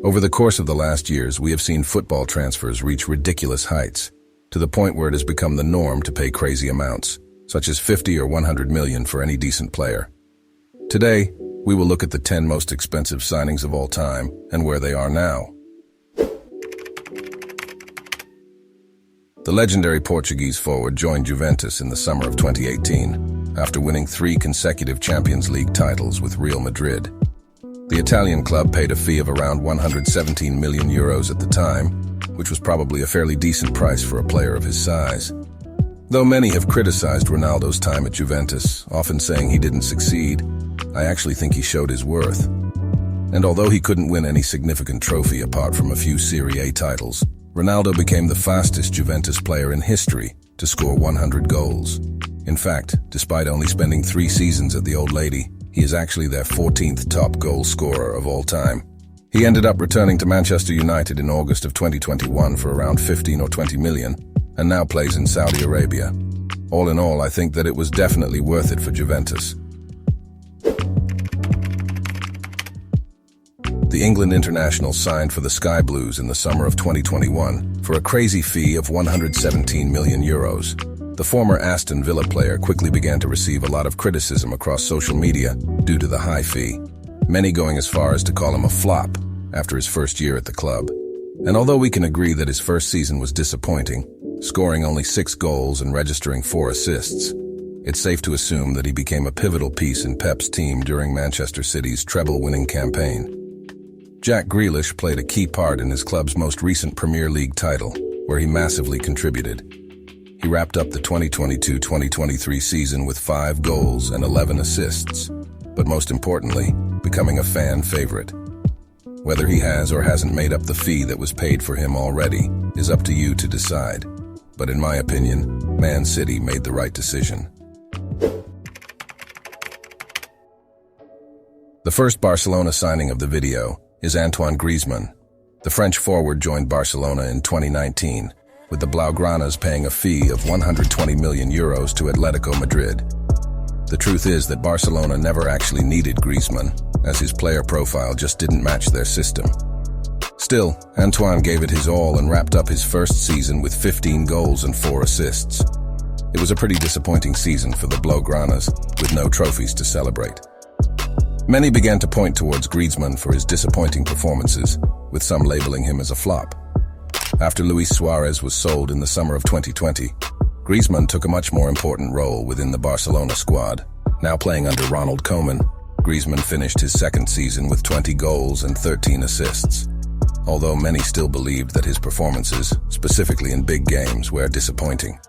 Over the course of the last years, we have seen football transfers reach ridiculous heights, to the point where it has become the norm to pay crazy amounts, such as 50 or 100 million for any decent player. Today, we will look at the 10 most expensive signings of all time and where they are now. The legendary Portuguese forward joined Juventus in the summer of 2018, after winning 3 consecutive Champions League titles with Real Madrid. The Italian club paid a fee of around 117 million euros at the time, which was probably a fairly decent price for a player of his size. Though many have criticized Ronaldo's time at Juventus, often saying he didn't succeed, I actually think he showed his worth. And although he couldn't win any significant trophy apart from a few Serie A titles, Ronaldo became the fastest Juventus player in history to score 100 goals. In fact, despite only spending 3 seasons at the Old Lady, he is actually their 14th top goal scorer of all time. He ended up returning to Manchester United in August of 2021 for around 15 or 20 million, and now plays in Saudi Arabia. All in all, I think that it was definitely worth it for Juventus. The England international signed for the Sky Blues in the summer of 2021 for a crazy fee of 117 million euros. The former Aston Villa player quickly began to receive a lot of criticism across social media due to the high fee, many going as far as to call him a flop after his first year at the club. And although we can agree that his first season was disappointing, scoring only 6 goals and registering 4 assists, it's safe to assume that he became a pivotal piece in Pep's team during Manchester City's treble-winning campaign. Jack Grealish played a key part in his club's most recent Premier League title, where he massively contributed. He wrapped up the 2022-2023 season with 5 goals and 11 assists, but most importantly, becoming a fan favorite. Whether he has or hasn't made up the fee that was paid for him already is up to you to decide. But in my opinion, Man City made the right decision. The first Barcelona signing of the video is Antoine Griezmann. The French forward joined Barcelona in 2019, with the Blaugranas paying a fee of 120 million euros to Atletico Madrid. The truth is that Barcelona never actually needed Griezmann, as his player profile just didn't match their system. Still, Antoine gave it his all and wrapped up his first season with 15 goals and 4 assists. It was a pretty disappointing season for the Blaugranas, with no trophies to celebrate. Many began to point towards Griezmann for his disappointing performances, with some labeling him as a flop. After Luis Suarez was sold in the summer of 2020, Griezmann took a much more important role within the Barcelona squad. Now playing under Ronald Koeman, Griezmann finished his second season with 20 goals and 13 assists. Although many still believed that his performances, specifically in big games, were disappointing.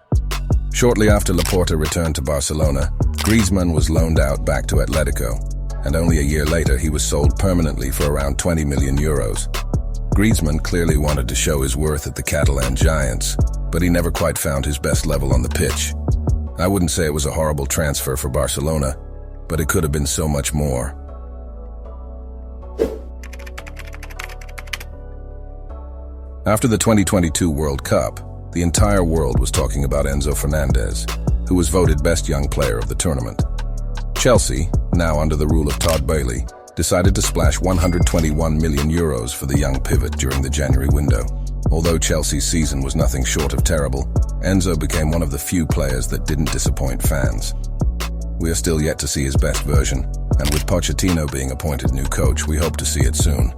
Shortly after Laporta returned to Barcelona, Griezmann was loaned out back to Atletico, and only a year later he was sold permanently for around 20 million euros. Griezmann clearly wanted to show his worth at the Catalan Giants, but he never quite found his best level on the pitch. I wouldn't say it was a horrible transfer for Barcelona, but it could have been so much more. After the 2022 World Cup, the entire world was talking about Enzo Fernández, who was voted best young player of the tournament. Chelsea, now under the rule of Todd Boehly, decided to splash 121 million euros for the young pivot during the January window. Although Chelsea's season was nothing short of terrible, Enzo became one of the few players that didn't disappoint fans. We are still yet to see his best version, and with Pochettino being appointed new coach, we hope to see it soon.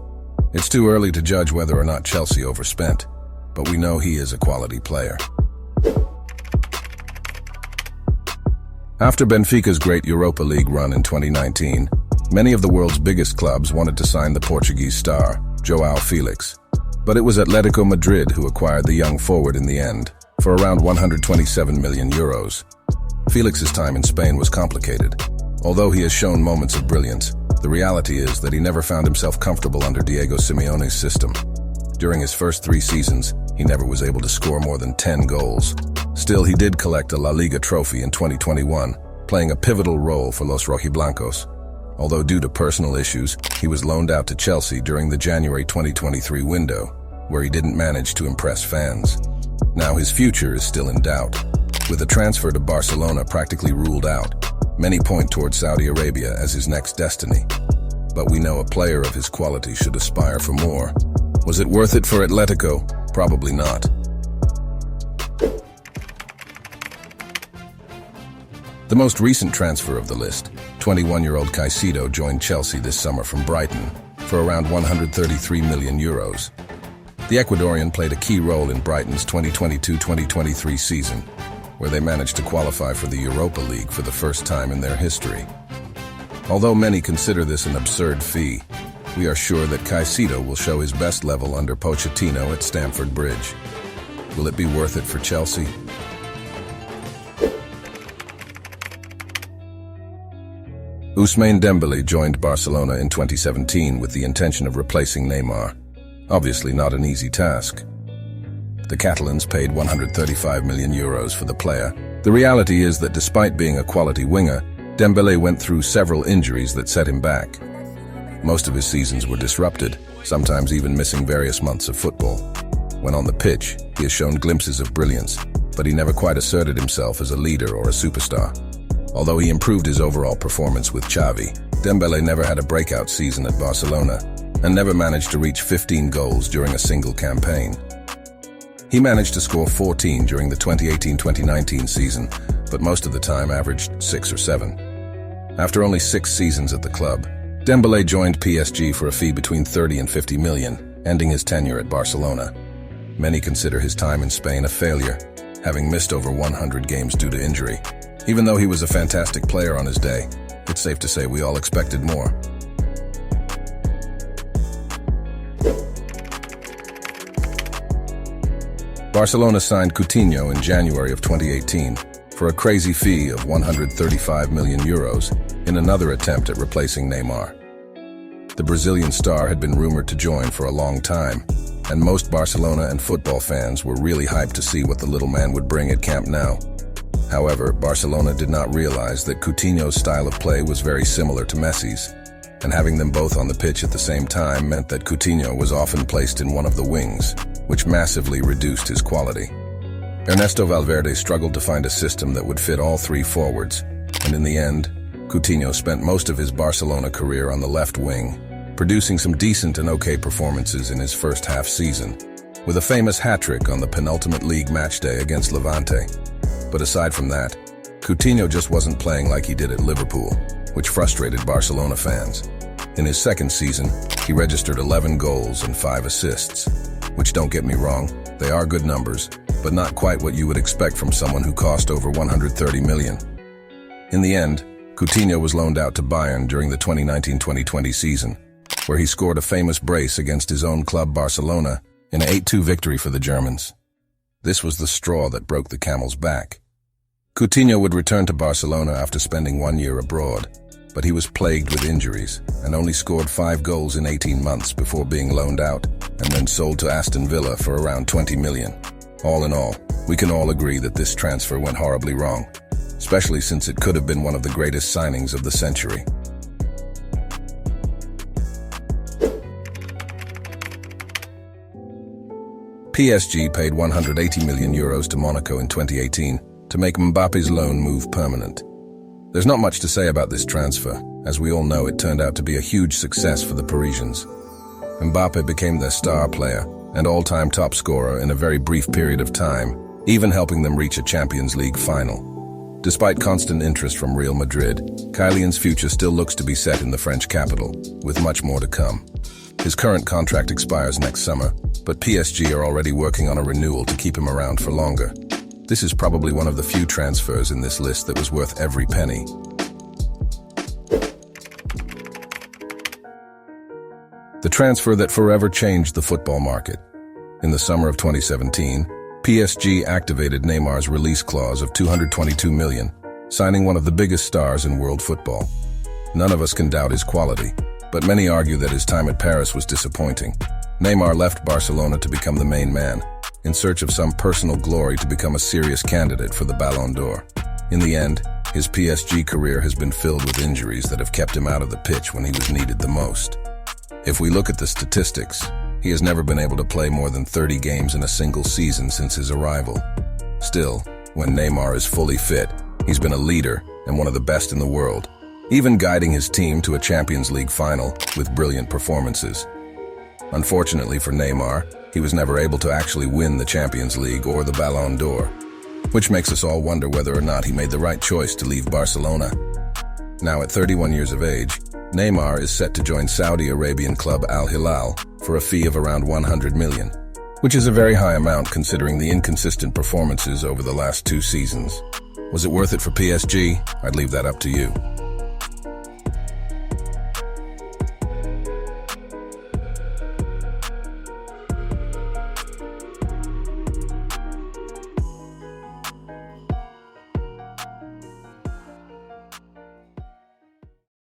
It's too early to judge whether or not Chelsea overspent, but we know he is a quality player. After Benfica's great Europa League run in 2019, many of the world's biggest clubs wanted to sign the Portuguese star, João Félix. But it was Atletico Madrid who acquired the young forward in the end, for around 127 million euros. Félix's time in Spain was complicated. Although he has shown moments of brilliance, the reality is that he never found himself comfortable under Diego Simeone's system. During his first 3 seasons, he never was able to score more than 10 goals. Still, he did collect a La Liga trophy in 2021, playing a pivotal role for Los Rojiblancos. Although due to personal issues, he was loaned out to Chelsea during the January 2023 window, where he didn't manage to impress fans. Now his future is still in doubt. With a transfer to Barcelona practically ruled out, many point towards Saudi Arabia as his next destiny. but we know a player of his quality should aspire for more. Was it worth it for Atletico? Probably not. The most recent transfer of the list, 21-year-old Caicedo joined Chelsea this summer from Brighton for around 133 million euros. The Ecuadorian played a key role in Brighton's 2022-2023 season, where they managed to qualify for the Europa League for the first time in their history. Although many consider this an absurd fee, we are sure that Caicedo will show his best level under Pochettino at Stamford Bridge. Will it be worth it for Chelsea? Ousmane Dembélé joined Barcelona in 2017 with the intention of replacing Neymar. Obviously not an easy task. The Catalans paid 135 million euros for the player. The reality is that despite being a quality winger, Dembélé went through several injuries that set him back. Most of his seasons were disrupted, sometimes even missing various months of football. When on the pitch, he has shown glimpses of brilliance, but he never quite asserted himself as a leader or a superstar. Although he improved his overall performance with Xavi, Dembélé never had a breakout season at Barcelona and never managed to reach 15 goals during a single campaign. He managed to score 14 during the 2018-2019 season, but most of the time averaged 6 or 7. After only 6 seasons at the club, Dembélé joined PSG for a fee between 30 and 50 million, ending his tenure at Barcelona. Many consider his time in Spain a failure, having missed over 100 games due to injury. Even though he was a fantastic player on his day, it's safe to say we all expected more. Barcelona signed Coutinho in January of 2018 for a crazy fee of 135 million euros in another attempt at replacing Neymar. The Brazilian star had been rumored to join for a long time, and most Barcelona and football fans were really hyped to see what the little man would bring at Camp Nou. However, Barcelona did not realize that Coutinho's style of play was very similar to Messi's, and having them both on the pitch at the same time meant that Coutinho was often placed in one of the wings, which massively reduced his quality. Ernesto Valverde struggled to find a system that would fit all 3 forwards, and in the end, Coutinho spent most of his Barcelona career on the left wing, producing some decent and okay performances in his first half season, with a famous hat-trick on the penultimate league matchday against Levante. But aside from that, Coutinho just wasn't playing like he did at Liverpool, which frustrated Barcelona fans. In his second season, he registered 11 goals and 5 assists, which, don't get me wrong, they are good numbers, but not quite what you would expect from someone who cost over 130 million. In the end, Coutinho was loaned out to Bayern during the 2019-2020 season, where he scored a famous brace against his own club Barcelona in an 8-2 victory for the Germans. This was the straw that broke the camel's back. Coutinho would return to Barcelona after spending 1 year abroad, but he was plagued with injuries and only scored 5 goals in 18 months before being loaned out and then sold to Aston Villa for around 20 million. All in all, we can all agree that this transfer went horribly wrong, especially since it could have been one of the greatest signings of the century. PSG paid 180 million euros to Monaco in 2018 to make Mbappe's loan move permanent. There's not much to say about this transfer. As we all know, it turned out to be a huge success for the Parisians. Mbappe became their star player and all-time top scorer in a very brief period of time, even helping them reach a Champions League final. Despite constant interest from Real Madrid, Kylian's future still looks to be set in the French capital, with much more to come. His current contract expires next summer, but PSG are already working on a renewal to keep him around for longer. This is probably one of the few transfers in this list that was worth every penny. The transfer that forever changed the football market. In the summer of 2017, PSG activated Neymar's release clause of 222 million, signing one of the biggest stars in world football. None of us can doubt his quality, but many argue that his time at Paris was disappointing. Neymar left Barcelona to become the main man, in search of some personal glory to become a serious candidate for the Ballon d'Or. In the end, his PSG career has been filled with injuries that have kept him out of the pitch when he was needed the most. If we look at the statistics, he has never been able to play more than 30 games in a single season since his arrival. Still, when Neymar is fully fit, he's been a leader and one of the best in the world. even guiding his team to a Champions League final with brilliant performances. Unfortunately for Neymar, he was never able to actually win the Champions League or the Ballon d'Or, which makes us all wonder whether or not he made the right choice to leave Barcelona. Now at 31 years of age, Neymar is set to join Saudi Arabian club Al Hilal for a fee of around 100 million, which is a very high amount considering the inconsistent performances over the last 2 seasons. Was it worth it for PSG? I'd leave that up to you.